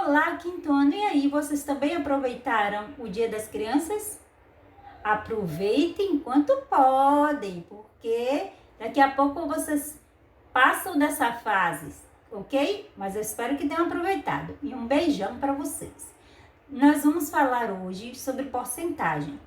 Olá, quinto ano! E aí, vocês também aproveitaram o Dia das Crianças? Aproveitem enquanto podem, porque daqui a pouco vocês passam dessa fase, ok? Mas eu espero que tenham aproveitado. E um beijão para vocês. Nós vamos falar hoje sobre porcentagem.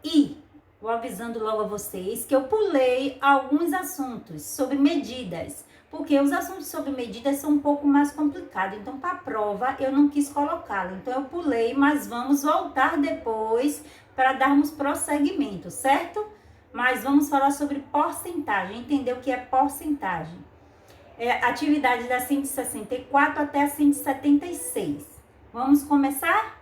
E vou avisando logo a vocês que eu pulei alguns assuntos sobre medidas, porque os assuntos sobre medidas são um pouco mais complicados. Então, para a prova, eu não quis colocá-lo. Então, eu pulei, mas vamos voltar depois para darmos prosseguimento, certo? Mas vamos falar sobre porcentagem, entender o que é porcentagem. Atividade da 164 até a 176. Vamos começar?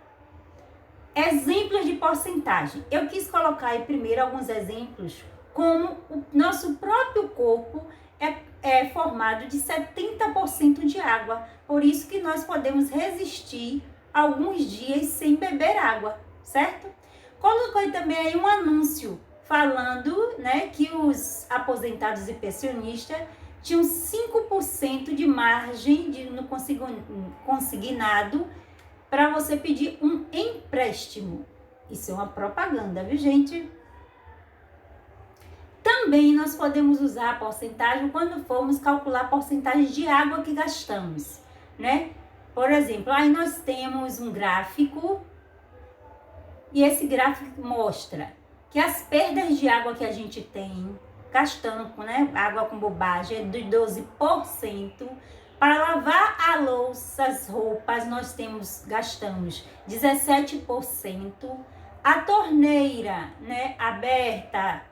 Exemplos de porcentagem. Eu quis colocar aí primeiro alguns exemplos como o nosso próprio corpo é formado de 70% de água. Por isso que nós podemos resistir alguns dias sem beber água, certo? Coloquei também aí um anúncio falando, né, que os aposentados e pensionistas tinham 5% de margem no consignado para você pedir um empréstimo. Isso é uma propaganda, viu, gente? Também nós podemos usar a porcentagem quando formos calcular a porcentagem de água que gastamos, né? Por exemplo, aí nós temos um gráfico e esse gráfico mostra que as perdas de água que a gente tem gastando, né, água com bobagem é de 12%. Para lavar a louça, as roupas, nós gastamos 17%. A torneira, né, aberta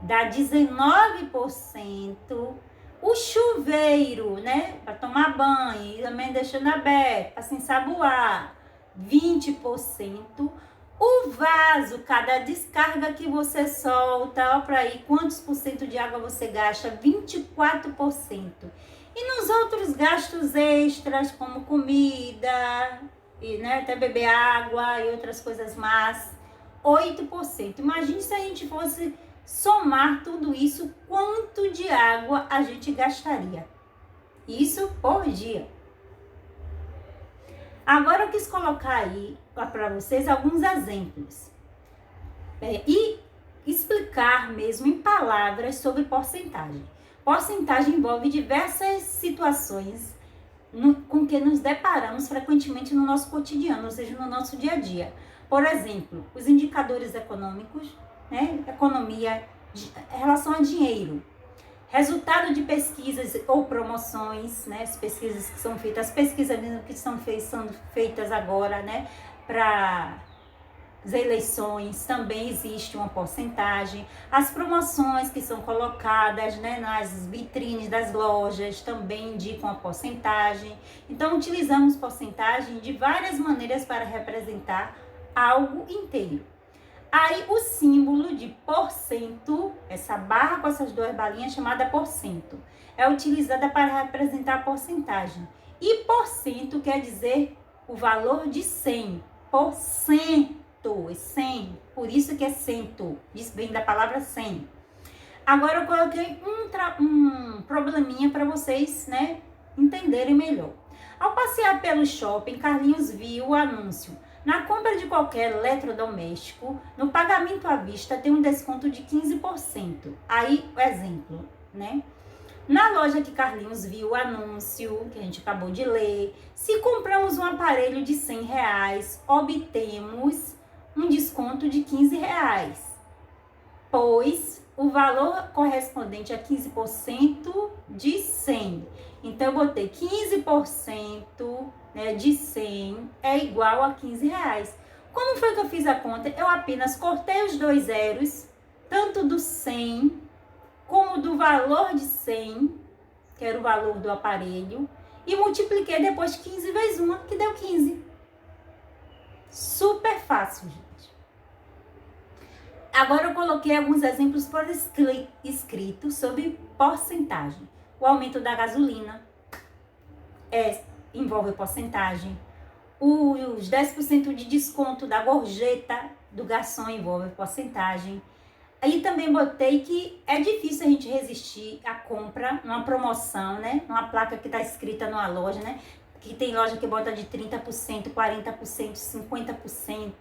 dá 19%. O chuveiro, né, para tomar banho, também deixando aberto, para se ensaboar, 20%. O vaso, cada descarga que você solta, ó, para aí quantos por cento de água você gasta, 24%. E nos outros gastos extras, como comida, e, né, até beber água e outras coisas mais, 8%. Imagine se a gente fosse somar tudo isso, quanto de água a gente gastaria. Isso por dia. Agora eu quis colocar aí para vocês alguns exemplos. E explicar mesmo em palavras sobre porcentagem. Porcentagem envolve diversas situações com que nos deparamos frequentemente no nosso cotidiano, ou seja, no nosso dia a dia. Por exemplo, os indicadores econômicos, né? Economia, em relação a dinheiro. Resultado de pesquisas ou promoções, né? As pesquisas que são feitas, as pesquisas que são feitas agora, né? Para as eleições, também existe uma porcentagem. As promoções que são colocadas, né, nas vitrines das lojas também indicam a porcentagem. Então, utilizamos porcentagem de várias maneiras para representar algo inteiro. Aí, o símbolo de porcento, essa barra com essas duas balinhas chamada porcento, é utilizada para representar a porcentagem. E porcento quer dizer o valor de 100%. 100, por isso que é cento, isso vem da palavra 100. Agora eu coloquei um probleminha para vocês, né, entenderem melhor. Ao passear pelo shopping, Carlinhos viu o anúncio: na compra de qualquer eletrodoméstico, no pagamento à vista tem um desconto de 15%. Aí, o exemplo, né? Na loja que Carlinhos viu o anúncio, que a gente acabou de ler, se compramos um aparelho de R$100, obtemos um desconto de R$15, pois o valor correspondente a 15% de 100. Então, eu botei 15%, né, de 100 é igual a R$15. Como foi que eu fiz a conta? Eu apenas cortei os dois zeros, tanto do 100 como do valor de 100, que era o valor do aparelho, e multipliquei depois 15 vezes 1, que deu 15. Super fácil, gente. Agora eu coloquei alguns exemplos por escrito sobre porcentagem. O aumento da gasolina envolve porcentagem. Os 10% de desconto da gorjeta do garçom envolve porcentagem. Aí também botei que é difícil a gente resistir à compra numa promoção, né? Numa placa que está escrita numa loja, né? que tem loja que bota de 30%, 40%, 50%.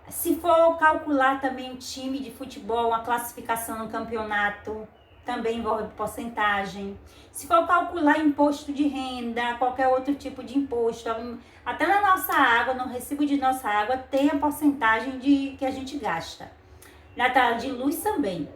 Se for calcular também o time de futebol, a classificação no campeonato, também envolve porcentagem. Se for calcular imposto de renda, qualquer outro tipo de imposto, até na nossa água, no recibo de nossa água, tem a porcentagem que a gente gasta. Na tela de luz também.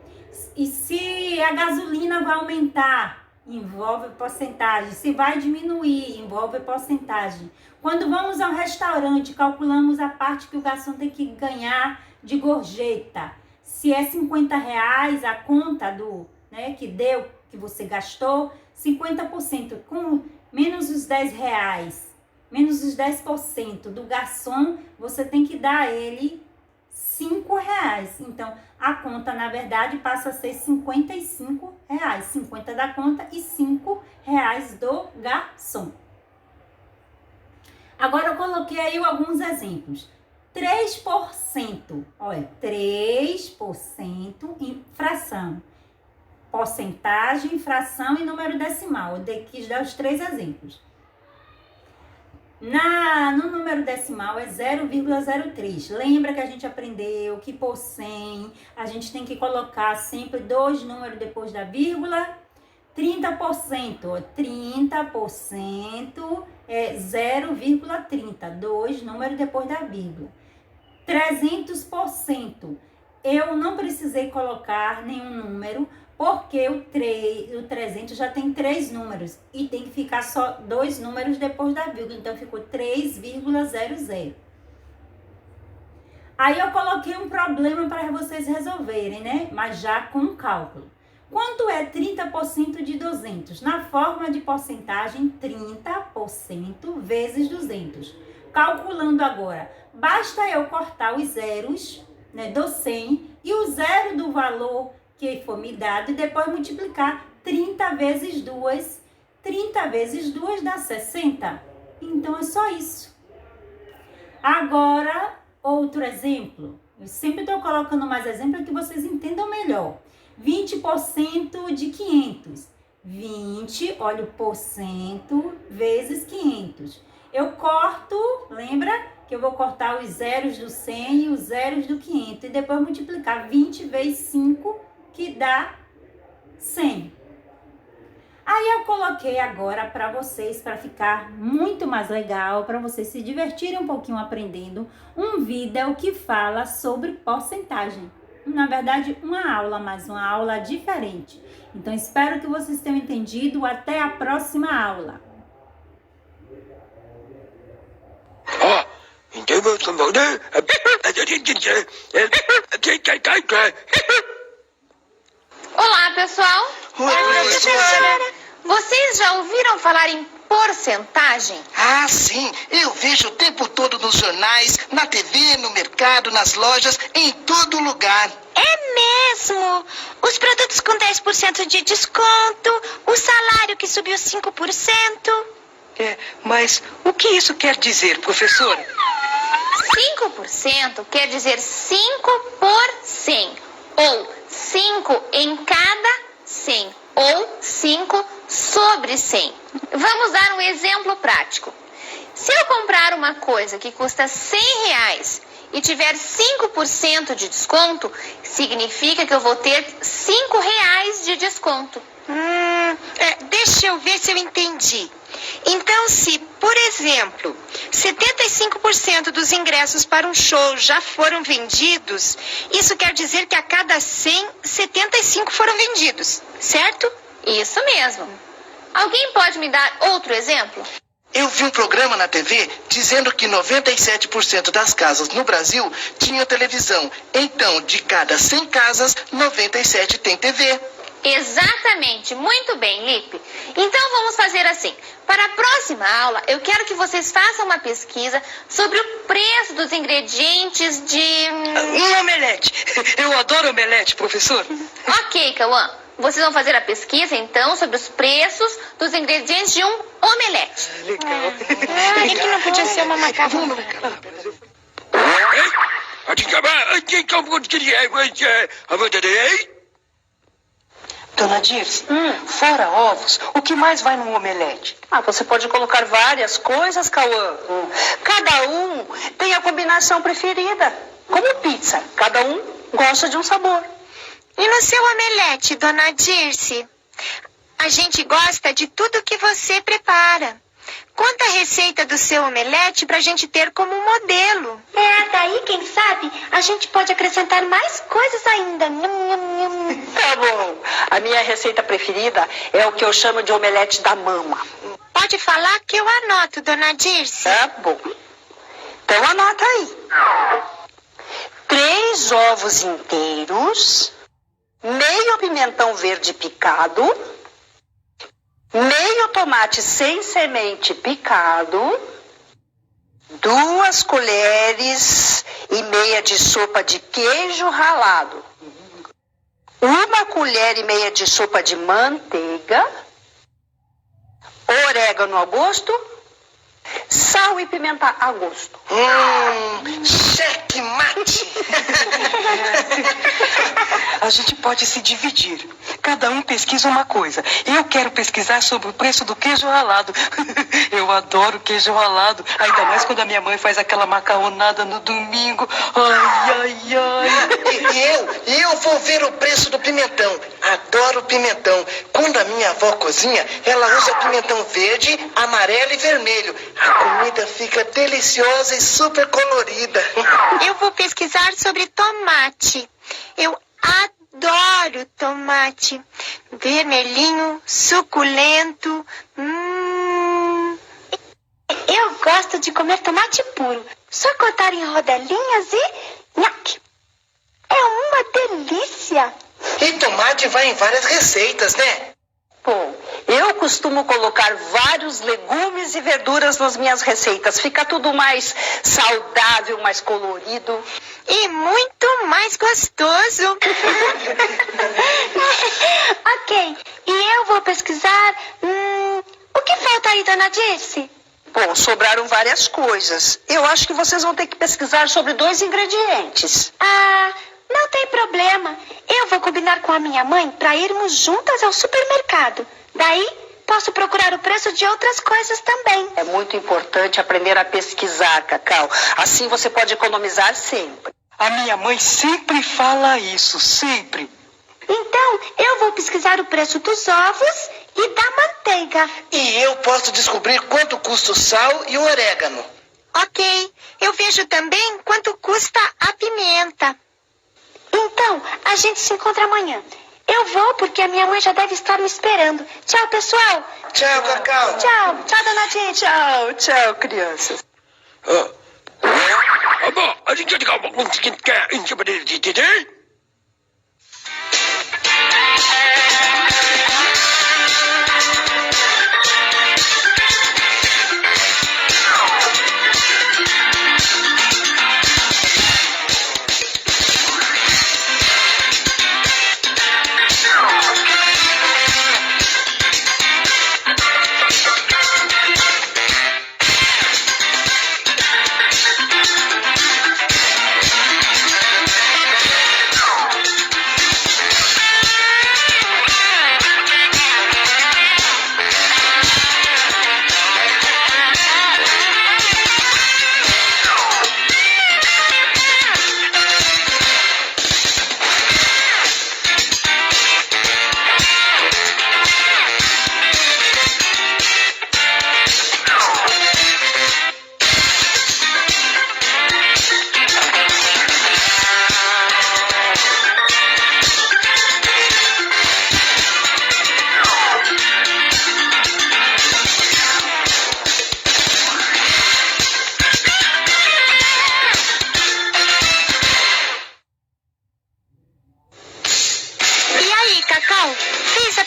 E se a gasolina vai aumentar, envolve porcentagem. Se vai diminuir, envolve porcentagem. Quando vamos ao restaurante, calculamos a parte que o garçom tem que ganhar de gorjeta. Se é R$50 a conta que deu, que você gastou, 50%, com menos os R$10, menos os 10% do garçom, você tem que dar a ele R$5. Então, a conta, na verdade, passa a ser R$55. 50 da conta e R$5 do garçom. Agora, eu coloquei aí alguns exemplos. 3%, olha, 3% em fração. Porcentagem, fração e número decimal. Eu quis dar os 3 exemplos. No número decimal é 0,03. Lembra que a gente aprendeu que por 100 a gente tem que colocar sempre 2 números depois da vírgula? 30%. 30% é 0,30. 2 números depois da vírgula. 300%. Eu não precisei colocar nenhum número, porque o 300 já tem 3 números e tem que ficar só 2 números depois da vírgula, então ficou 3,00. Aí eu coloquei um problema para vocês resolverem, né? Mas já com cálculo. Quanto é 30% de 200? Na fórmula de porcentagem, 30% vezes 200. Calculando agora, basta eu cortar os zeros, né, do 100 e o zero do valor que for me dado e depois multiplicar 30 vezes 2. 30 vezes 2 dá 60. Então, é só isso. Agora, outro exemplo. Eu sempre estou colocando mais exemplos para que vocês entendam melhor. 20% de 500. 20, olha o porcento, vezes 500. Eu corto, lembra que eu vou cortar os zeros do 100 e os zeros do 500. E depois multiplicar 20 vezes 5, que dá 100. Aí eu coloquei agora para vocês, para ficar muito mais legal, para vocês se divertirem um pouquinho aprendendo, um vídeo que fala sobre porcentagem. Na verdade, uma aula, mas uma aula diferente. Então, espero que vocês tenham entendido. Até a próxima aula. Olá, pessoal. Oi, professora. Vocês já ouviram falar em porcentagem? Ah, sim. Eu vejo o tempo todo nos jornais, na TV, no mercado, nas lojas, em todo lugar. É mesmo. Os produtos com 10% de desconto, o salário que subiu 5%. Mas o que isso quer dizer, professora? 5% quer dizer 5 por 100, ou 5 em cada 100, ou 5 sobre 100. Vamos dar um exemplo prático. Se eu comprar uma coisa que custa R$100 e tiver 5% de desconto, significa que eu vou ter R$5 de desconto. Deixa eu ver se eu entendi. Então, se, por exemplo, 75% dos ingressos para um show já foram vendidos, isso quer dizer que a cada 100, 75 foram vendidos, certo? Isso mesmo. Alguém pode me dar outro exemplo? Eu vi um programa na TV dizendo que 97% das casas no Brasil tinham televisão. Então, de cada 100 casas, 97 tem TV. Exatamente, muito bem, Lipe. Então vamos fazer assim. Para a próxima aula, eu quero que vocês façam uma pesquisa sobre o preço dos ingredientes de... Um omelete. Eu adoro omelete, professor. Ok, Cauã. Vocês vão fazer a pesquisa, então, sobre os preços dos ingredientes de um omelete. Legal. E que não podia ser uma macarrão. Dona Dirce, fora ovos, o que mais vai no omelete? Você pode colocar várias coisas, Cauã. Cada um tem a combinação preferida. Como pizza, cada um gosta de um sabor. E no seu omelete, Dona Dirce? A gente gosta de tudo que você prepara. Conta a receita do seu omelete pra gente ter como modelo. Daí, quem sabe, a gente pode acrescentar mais coisas ainda. Tá bom. A minha receita preferida é o que eu chamo de omelete da mama. Pode falar que eu anoto, Dona Dirce. Tá bom. Então anota aí. 3 ovos inteiros, meio pimentão verde picado, meio tomate sem semente picado, 2 colheres e meia de sopa de queijo ralado, 1 colher e meia de sopa de manteiga, orégano a gosto, sal e pimenta a gosto. Checkmate! A gente pode se dividir. Cada um pesquisa uma coisa. Eu quero pesquisar sobre o preço do queijo ralado. Eu adoro queijo ralado. Ainda mais quando a minha mãe faz aquela macarronada no domingo. Ai, ai, ai. E eu vou ver o preço do pimentão. Adoro pimentão. Quando a minha avó cozinha, ela usa pimentão verde, amarelo e vermelho. A comida fica deliciosa e super colorida. Eu vou pesquisar sobre tomate. Eu adoro tomate. Vermelhinho, suculento. Eu gosto de comer tomate puro. Só cortar em rodelinhas e... nhaque. É uma delícia. E tomate vai em várias receitas, né? Bom, eu costumo colocar vários legumes e verduras nas minhas receitas. Fica tudo mais saudável, mais colorido. E muito mais gostoso. Ok, e eu vou pesquisar... o que falta aí, Dona Dirce? Bom, sobraram várias coisas. Eu acho que vocês vão ter que pesquisar sobre 2 ingredientes. Não tem problema. Eu vou combinar com a minha mãe para irmos juntas ao supermercado. Daí, posso procurar o preço de outras coisas também. É muito importante aprender a pesquisar, Cacau. Assim você pode economizar sempre. A minha mãe sempre fala isso, sempre. Então, eu vou pesquisar o preço dos ovos e da manteiga. E eu posso descobrir quanto custa o sal e o orégano. Ok, eu vejo também quanto custa a pimenta. Então, a gente se encontra amanhã. Eu vou porque a minha mãe já deve estar me esperando. Tchau, pessoal. Tchau, Cacau. Tchau, tchau, Dona Dirce. Tchau, tchau, crianças.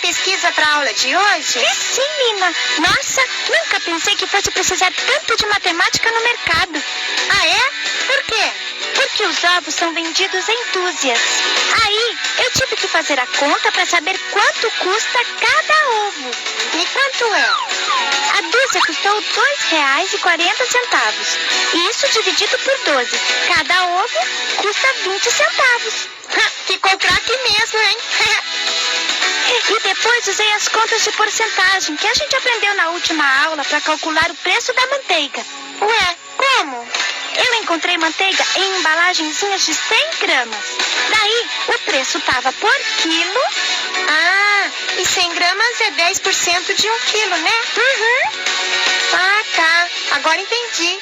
Pesquisa para a aula de hoje? Sim, Nina. Nossa, nunca pensei que fosse precisar tanto de matemática no mercado. Ah, é? Por quê? Porque os ovos são vendidos em dúzias. Aí, eu tive que fazer a conta para saber quanto custa cada ovo. E quanto é? A dúzia custou R$2,40. Isso dividido por 12. Cada ovo custa 20 centavos. Ficou craque mesmo, hein? E depois usei as contas de porcentagem que a gente aprendeu na última aula para calcular o preço da manteiga. Ué, como? Eu encontrei manteiga em embalagenzinhas de 100 gramas. Daí, o preço estava por quilo. Ah, e 100 gramas é 10% de 1 quilo, né? Uhum. Ah, tá. Agora entendi.